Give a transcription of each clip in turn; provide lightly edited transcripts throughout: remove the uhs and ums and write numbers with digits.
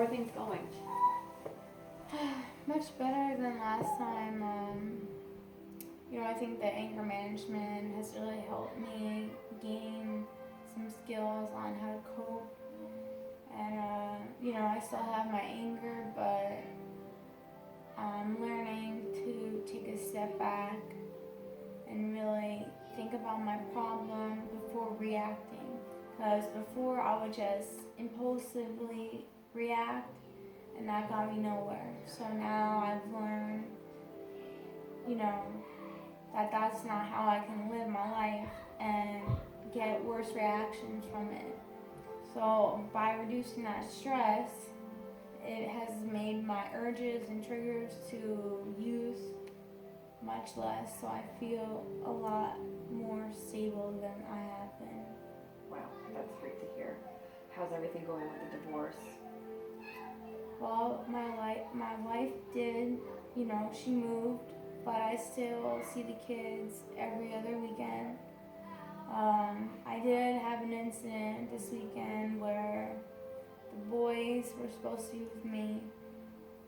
things going? Much better than last time. I think that anger management has really helped me gain some skills on how to cope. And, I still have my anger, but I'm learning to take a step back and really think about my problem before reacting. Because before I would just impulsively react, and that got me nowhere. So now I've learned, that that's not how I can live my life and get worse reactions from it. So by reducing that stress, it has made my urges and triggers to use much less, so I feel a lot more stable than I have been. Wow, that's great to hear. How's everything going with the divorce? Well, my wife did, she moved, but I still see the kids every other weekend. I did have an incident this weekend where the boys were supposed to be with me,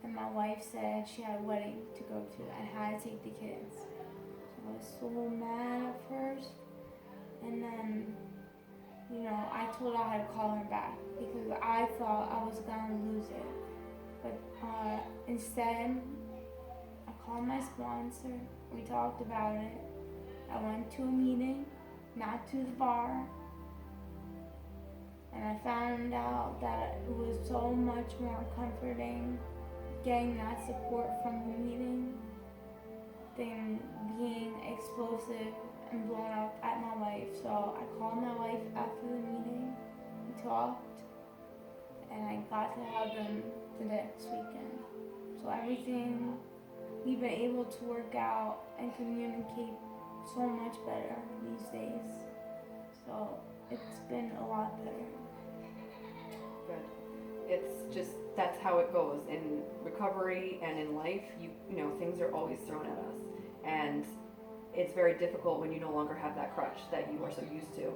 and my wife said she had a wedding to go to and had to take the kids. So I was so mad at first, and then, I told her I had to call her back because I thought I was gonna lose it. But instead, I called my sponsor, we talked about it, I went to a meeting, not to the bar, and I found out that it was so much more comforting getting that support from the meeting than being explosive and blown up at my wife. So I called my wife after the meeting, we talked, and I got to have them the next weekend. So everything, we've been able to work out and communicate so much better these days. So it's been a lot better. Good. It's just, that's how it goes in recovery and in life. Things are always thrown at us, and it's very difficult when you no longer have that crutch that you are so used to,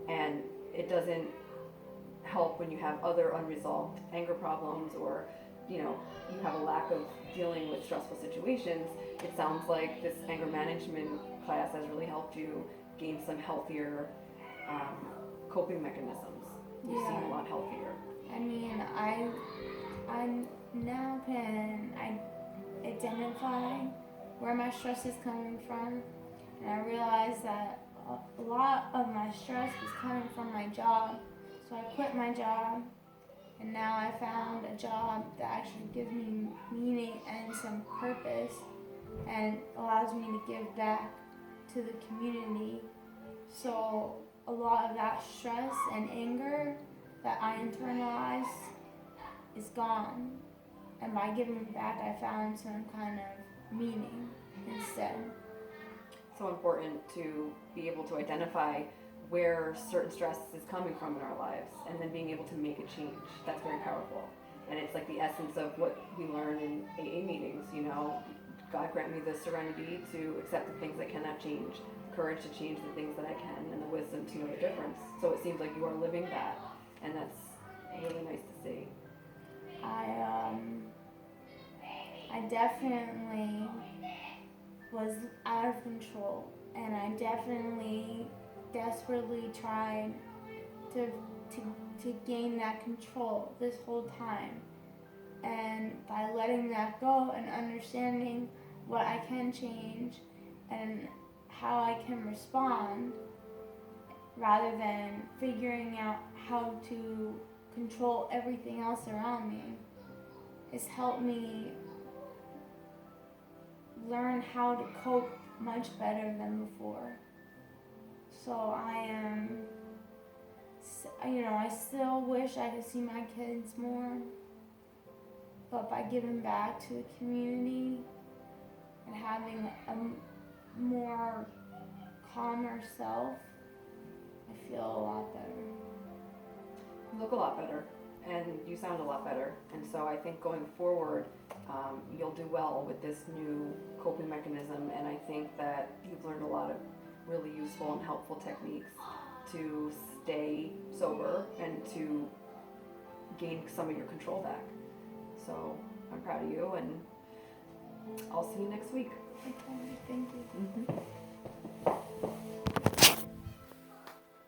and it doesn't help when you have other unresolved anger problems, or you have a lack of dealing with stressful situations. It sounds like this anger management class has really helped you gain some healthier coping mechanisms. You seem a lot healthier. I mean, I now can identify where my stress is coming from, and I realize that a lot of my stress is coming from my job. So I quit my job, and now I found a job that actually gives me meaning and some purpose, and allows me to give back to the community. So a lot of that stress and anger that I internalized is gone, and by giving back I found some kind of meaning instead. So important to be able to identify where certain stress is coming from in our lives, and then being able to make a change. That's very powerful, and it's like the essence of what we learn in AA meetings. God grant me the serenity to accept the things I cannot change, the courage to change the things that I can, and the wisdom to know the difference. So it seems like you are living that, and that's really nice to see. I definitely was out of control, and I definitely desperately tried to gain that control this whole time. And by letting that go and understanding what I can change and how I can respond, rather than figuring out how to control everything else around me, it's helped me learn how to cope much better than before. So I still wish I could see my kids more, but by giving back to the community and having a more calmer self, I feel a lot better. You look a lot better, and you sound a lot better, and so I think going forward, you'll do well with this new coping mechanism, and I think that you've learned a lot of really useful and helpful techniques to stay sober and to gain some of your control back. So I'm proud of you, and I'll see you next week. Okay, thank you. Mm-hmm.